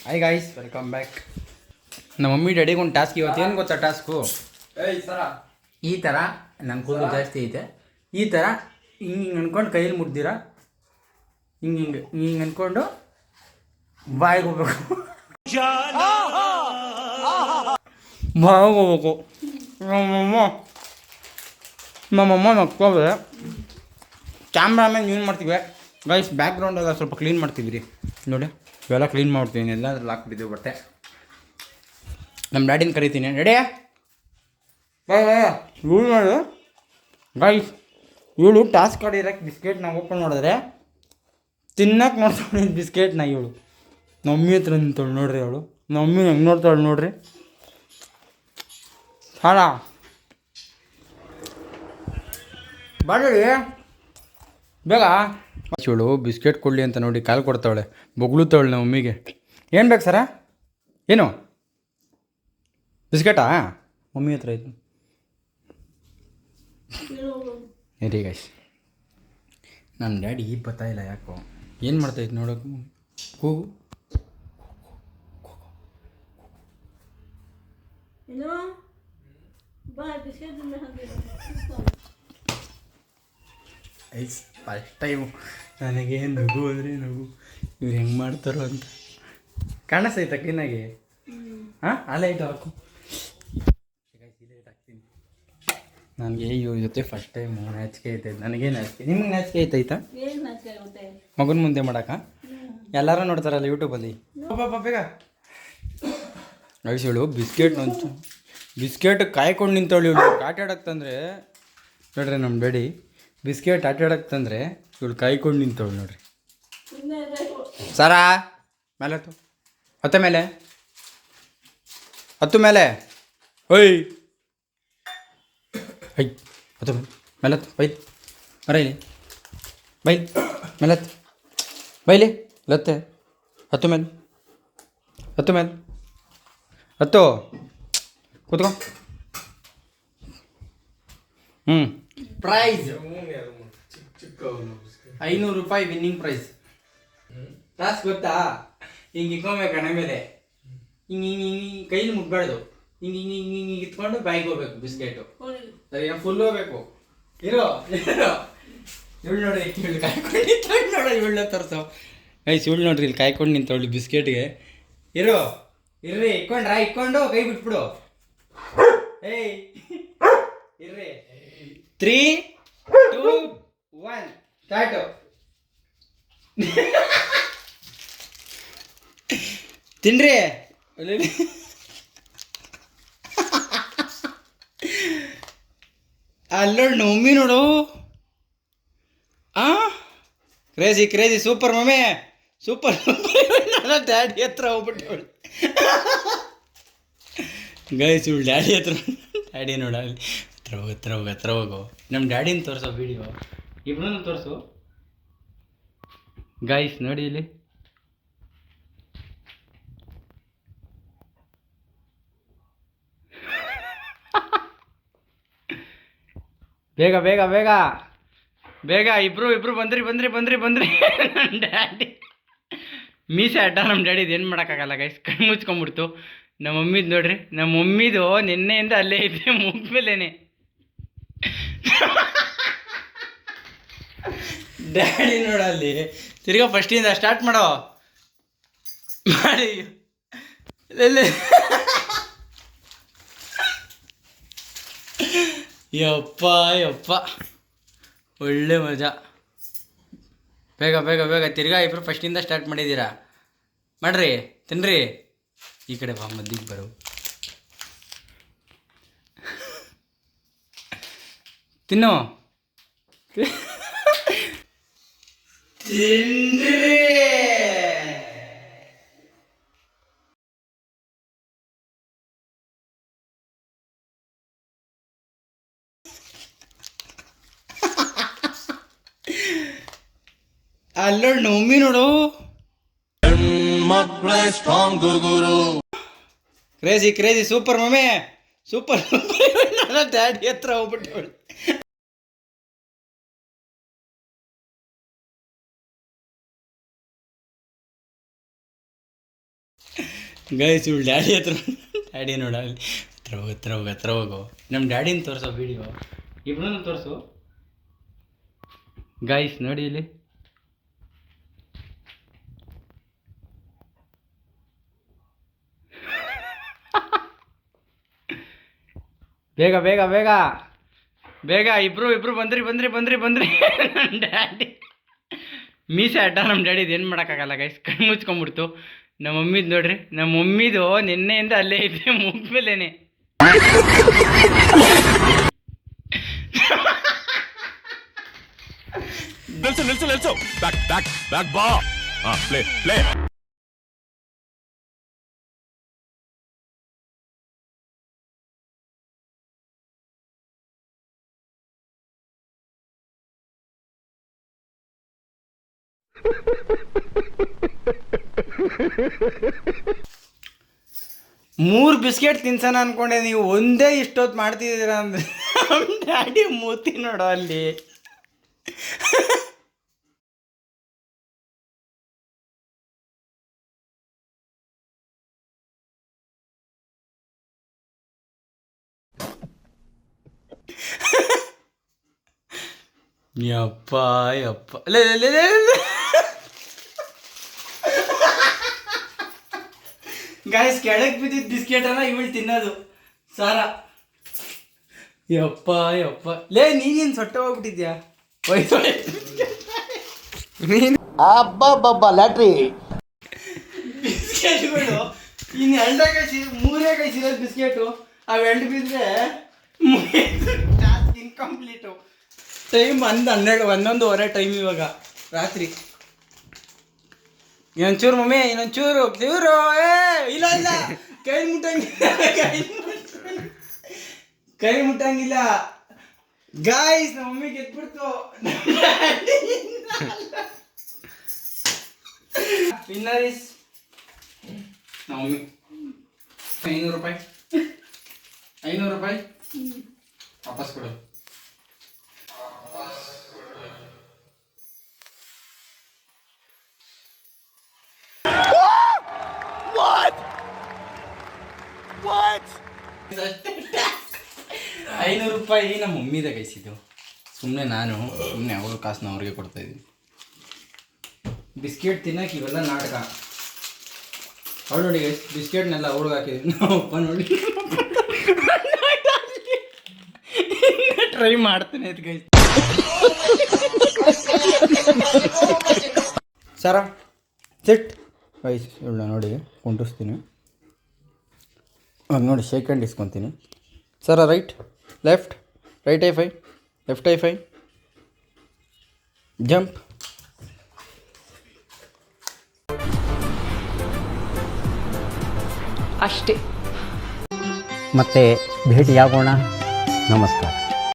Hi guys, welcome back. ನಮ್ಮ mummy ಡ್ಯಾಡಿಗೆ ಒಂದು task ಇವತ್ತು. ಏನು ಗೊತ್ತಾ ಟಾಸ್ಕು? ಈ ಥರ ನನ್ನ ಕೂದಲು ಜಾಸ್ತಿ ಐತೆ, ಈ ಥರ ಹಿಂಗೆ ಅನ್ಕೊಂಡು ಕೈಯಲ್ಲಿ ಮುಡ್ದಿರ ಹಿಂಗೆ ಅನ್ಕೊಂಡು ಬಾಯಿಗೆ ಹೋಗ್ಬೇಕು. ಬಾಯಿಗೆ ಹೋಗ್ಬೇಕು. ನಮ್ಮಮ್ಮ ನಕ್ಕೋದ್ರೆ ಕ್ಯಾಮ್ರಾಮ್ಯಾನ್ ಏನು ಮಾಡ್ತೀವಿ ಗೈಸ್, ಬ್ಯಾಕ್ಗ್ರೌಂಡೆಲ್ಲ ಸ್ವಲ್ಪ ಕ್ಲೀನ್ ಮಾಡ್ತೀವಿ ರೀ. ನೋಡಿ ಇವೆಲ್ಲ ಕ್ಲೀನ್ ಮಾಡ್ತೀನಿ, ಎಲ್ಲ ಅದ್ರಲ್ಲಿ ಹಾಕ್ಬಿಟ್ಟಿದ್ದೀವಿ ಬಟ್ಟೆ. ನಮ್ಮ ಡ್ಯಾಡಿನ ಕರಿತೀನಿ. ರೆಡಿ ಇವಳು ನೋಡು ಗೈಸ್, ಇವಳು ಟಾಸ್ಕ್ ಆಡಿರೋಕ್ಕೆ ಬಿಸ್ಕೆಟ್ನ ಓಪನ್ ಮಾಡಿದ್ರೆ ತಿನ್ನಕ್ಕೆ ನೋಡ್ತಾಳೆ ಬಿಸ್ಕೆಟ್ನ. ಇವಳು ನಮ್ಮಿ ಹತ್ರ ನಿಂತವಳು ನೋಡ್ರಿ. ಅವಳು ನಮ್ಮಿ ಹೆಂಗೆ ನೋಡ್ತಾಳೆ ನೋಡ್ರಿ. ಹಾಳ ಬಾಡಿ ಬೇಗ. ಇವಳು ಬಿಸ್ಕೆಟ್ ಕೊಡಲಿ ಅಂತ ನೋಡಿ ಕಾಲು ಕೊಡ್ತಾವಳೆ, ಬೊಗ್ಳುತ್ತವಳೆ ನಮ್ಮ ಮಮ್ಮಿಗೆ. ಏನು ಬೇಕು ಸರ? ಏನು ಬಿಸ್ಕೆಟಾ? ಮಮ್ಮಿ ಹತ್ರ ಐತೆ ರೀ ಗೈಸ್. ನನ್ನ ಡ್ಯಾಡಿ ಗೊತ್ತಾಯಿಲ್ಲ ಯಾಕೋ ಏನು ಮಾಡ್ತಾಯಿತ್ತು ನೋಡೋಕೆ. ಕೂಗು ಐಸ್ ಫಸ್ಟ್ ಟೈಮು ನನಗೆ ನಗು ಅಂದರೆ ನಗು. ಇವ್ರು ಹೆಂಗೆ ಮಾಡ್ತಾರೋ ಅಂತ ಕಾಣಿಸ್ತೈತ ಕ್ಲೀನಾಗಿ. ಹಾಂ ಅಲ್ಲೇ ಇಟ್ಟು ಹಾಕು. ಹಾಕ್ತೀನಿ. ನನಗೆ ಇವ್ರ ಜೊತೆ ಫಸ್ಟ್ ಟೈಮು ನಾಚಿಕೆ ಐತೆ. ನನಗೇನು ನಾಚಿಕೆ, ನಿಮ್ಗೆ ನಾಚಿಕೆ ಐತೈತಾ ಮಗನ ಮುಂದೆ ಮಾಡಕ್ಕ? ಎಲ್ಲರೂ ನೋಡ್ತಾರಲ್ಲ ಯೂಟ್ಯೂಬಲ್ಲಿ. ಬೇಗ ಅಳಿಸೋಳು ಬಿಸ್ಕೆಟ್ ಕಾಯ್ಕೊಂಡು ನಿಂತವಳು. ಇವಳು ಆಟಾಡಕ್ತಂದ್ರೆ ನೋಡ್ರಿ, ನಮ್ಮ ಡ್ಯಾಡಿ ಬಿಸ್ಕೆಟ್ ಆಟಾಡಕ್ತಂದ್ರೆ ಇವಳು ಕಾಯ್ಕೊಂಡು ನಿಂತವಳು ನೋಡ್ರಿ. ಸಾರಾ ಮೇಲೆ ಹತ್ತು, ಹತ್ತ ಮೇಲೆ ಹತ್ತು ಮೇಲೆ. ಓಯ್ ಐ ಹತ್ತು ಮೇಲೆ ಹತ್ತು. ಬೈಲ್ ಮರೈಲಿ ಬೈಲ್ ಮೇಲೆ ಹತ್ತು. ಬೈಲಿ ಲತ್ತೆ ಹತ್ತು ಮೇಲೆ, ಹತ್ತು ಮೇಲೆ ಹತ್ತು. ಕೂತ್ಕೊ. ಪ್ರೈಸ್ 500 ರೂಪಾಯಿ ವಿನ್ನಿಂಗ್ ಪ್ರೈಸ್. ಟಾಸ್ಕ್ ಗೊತ್ತಾ? ಹಿಂಗೆ ಇಕ್ಕೋಬೇಕು ಕಣ ಮೇಲೆ, ಹಿಂಗೆ ಹಿಂಗೆ ಹಿಂಗೆ ಕೈಲಿ ಮುಟ್ಬಾರ್ದು. ಹಿಂಗೆ ಹಿಂಗೆ ಹಿಂಗೆ ಹಿಂಗೆ ಇತ್ಕೊಂಡು ಬಾಯಿಗೆ ಹೋಗ್ಬೇಕು ಬಿಸ್ಕೆಟು. ಸರಿ, ಫುಲ್ ಹೋಗ್ಬೇಕು. ಇರೋ ಇವಳು ನೋಡ್ರಿ, ಇವಳು ಕಾಯ್ಕೊಂಡು ನಿಂತವಳು ನೋಡ. ಇವಳನ್ನ ತರಿಸೋ ಗೈಸ್, ಇವಳು ನೋಡ್ರಿ ಇಲ್ಲಿ ಕಾಯ್ಕೊಂಡು ನಿಂತವಳು ಬಿಸ್ಕೆಟ್ಗೆ. ಇರ್ರಿ ಇಕ್ಕೊಂಡು ಕೈ ಬಿಟ್ಬಿಡು. ಏಯ್ ಇರ್ರಿ. 3, 2, 1 ಸ್ಟಾರ್ಟು. ತಿನ್ರಿ. ಅಲ್ಲೋಳು ಮಮ್ಮಿ ನೋಡು. Crazy super mummy, super. Daddy ಹತ್ರ ಹೋಗ್ಬಿಟ್ಟು ಗೈಸ್, ಇವಳು ಡ್ಯಾಡಿ ಹತ್ರ. ಡ್ಯಾಡಿ ನೋಡ ಹತ್ರ ಹೋಗು. ನಮ್ಮ ಡ್ಯಾಡಿನ ತೋರಿಸೋ ವಿಡಿಯೋ, ಇಬ್ಬರನ್ನು ತೋರಿಸು ಗೈಸ್. ನೋಡಿ ಇಲ್ಲಿ ಬೇಗ ಬೇಗ ಬೇಗ ಬೇಗ. ಇಬ್ರು ಬಂದ್ರಿ. ನಮ್ಮ ಡ್ಯಾಡಿ ಮೀಸೆ ಅಡ್ಡ. ನಮ್ಮ ಡ್ಯಾಡಿದು ಏನು ಮಾಡೋಕ್ಕಾಗಲ್ಲ ಗೈಸ್, ಕೈ ಮುಚ್ಕೊಂಡ್ಬಿಡ್ತು. ನಮ್ಮ ಮಮ್ಮಿದು ನೋಡ್ರಿ, ನಮ್ಮ ಮಮ್ಮಿದು ನಿನ್ನೆಯಿಂದ ಅಲ್ಲೇ ಇದೆ ಮುಗ್ಮೇಲೇನೆ. ಡ್ಯಾಡಿ ನೋಡಲ್ಲಿ ತಿರ್ಗಾ ಫಸ್ಟಿಂದ ಸ್ಟಾರ್ಟ್ ಮಾಡೋ ಮಾಡಿ. ಯಪ್ಪ ಒಳ್ಳೆ ಮಜಾ. ಬೇಗ ತಿರ್ಗಾ ಇಬ್ರು ಫಸ್ಟಿಂದ ಸ್ಟಾರ್ಟ್ ಮಾಡಿದ್ದೀರಾ. ಮಾಡ್ರಿ, ತಿನ್ರಿ. ಈ ಕಡೆ ಬಾ, ಮದ್ದಿಗೆ ಬರು. ತಿನ್ನು. ಅಲ್ಲೋಳು ಮಮ್ಮಿ ನೋಡು. Crazy super mummy, super. Daddy ಹತ್ರ ಹೋಗ್ಬಿಟ್ಟು ಗೈಸ್ ಇವಳು ಡ್ಯಾಡಿ ಹತ್ರ ಡ್ಯಾಡಿ ನೋಡ ಅಲ್ಲಿ ಹತ್ರ ಹೋಗು ನಮ್ಮ ಡ್ಯಾಡಿನ ತೋರಿಸೋ ವಿಡಿಯೋ ಇಬ್ಬರನ್ನು ತೋರಿಸು ಗೈಸ್ ನೋಡಿ ಇಲ್ಲಿ ಬೇಗ ಬೇಗ ಬೇಗ ಬೇಗ ಇಬ್ರು ಬಂದ್ರಿ ಡ್ಯಾಡಿ ಮೀಸೆ ಅಡ್ಡ ನಮ್ಮ ಡ್ಯಾಡಿದು ಏನು ಮಾಡೋಕ್ಕಾಗಲ್ಲ ಗೈಸ್ ಕೈ ಮುಚ್ಕೊಂಡ್ಬಿಡ್ತು ನಮ್ಮ ಮಮ್ಮಿದು ನೋಡ್ರಿ ನಮ್ಮ ಮಮ್ಮಿದು ನಿನ್ನೆಯಿಂದ ಅಲ್ಲೇ ಇದೆ ಮುಗ್ಮೇಲೇನೆ ನಿಲ್ಸು ಬ್ಯಾಕ್ ಬಾ ಪ್ಲೇ ಮೂರು ಬಿಸ್ಕೆಟ್ ತಿನ್ಸೋಣ ಅನ್ಕೊಂಡೆ ನೀವು ಒಂದೇ ಇಷ್ಟೊತ್ತು ಮಾಡ್ತಿದ್ದೀರಾ ಅಂದ್ರೆ ಡ್ಯಾಡಿ ಮೂತಿ ನೋಡೋ ಅಲ್ಲಿ ಯಪ್ಪ ಗಾಯ್ಸ್ ಕೆಳಗೆ ಬಿದ್ದಿದ್ದು ಬಿಸ್ಕೆಟನ್ನ ಇವಳು ತಿನ್ನೋದು ಸಾರ ಯಪ್ಪ ಲೇ ನೀನೇನು ಸೊಟ್ಟೆ ಹೋಗ್ಬಿಟ್ಟಿದ್ಯಾ ನೀನು ಲ್ಯಾಟ್ರಿ ಬಿಸ್ಕೆಟ್ಗಳು ಇನ್ನು ಮೂರೇ ಕೈಸಿರೋದು ಬಿಸ್ಕೆಟು ಅವು ಎಂಟು ಬಿದ್ದರೆ ಟಾಸ್ಕ್ ಇನ್ಕಂಪ್ಲೀಟು ಟೈಮ್ 11:30 ಟೈಮ್ ಇವಾಗ ರಾತ್ರಿ ಇನ್ನೊಂಚೂರು ಮಮ್ಮಿ ಇನ್ನೊಂಚೂರು ದೇವ್ರು ಇಲ್ಲ ಕೈ ಮುಟ್ಟಂಗಿಲ್ಲ ಗಾಯ್ಸ್ ನಮ್ಮ ಮಮ್ಮಿ ಗೆದ್ಬಿಡ್ತು ವಿನ್ನರ್ ಇಸ್ ನಮ್ಮ ಮಮ್ಮಿ 500 ರೂಪಾಯಿ ವಾಪಸ್ ಕೊಡು What? 500 ರೂಪಾಯಿ ನಮ್ಮ ಮಮ್ಮಿದೆ ಕೈಸಿದ್ದು ಸುಮ್ಮನೆ ಅವ್ರ ಕಾಸನ್ನ ಅವ್ರಿಗೆ ಕೊಡ್ತಾ ಇದ್ದೀನಿ ಬಿಸ್ಕೆಟ್ ತಿನ್ನಕ್ಕೆ ಇವೆಲ್ಲ ನಾಟಕ ಅವಳು ನೋಡಿ ಬಿಸ್ಕೆಟ್ನೆಲ್ಲ ಅವ್ಳಿಗೆ ಹಾಕಿದ್ವಿ ನಾವಪ್ಪ ನೋಡಿ ಟ್ರೈ ಮಾಡ್ತೇನೆ ಅದು ಗೈಸ್ ಸರ ಸಿಟ್ ಗೈಸ್ ಇವಳನ್ನ ನೋಡಿ ಕುಂಟಿಸ್ತೀನಿ ನೋಡಿ ಶೇಕ್ ಹ್ಯಾಂಡ್ ಇಸ್ಕೊತೀನಿ ಸರ right left right high 5 left high 5 jump ಅಷ್ಟೇ ಮತ್ತೆ ಭೇಟಿಯಾಗೋಣ ನಮಸ್ಕಾರ.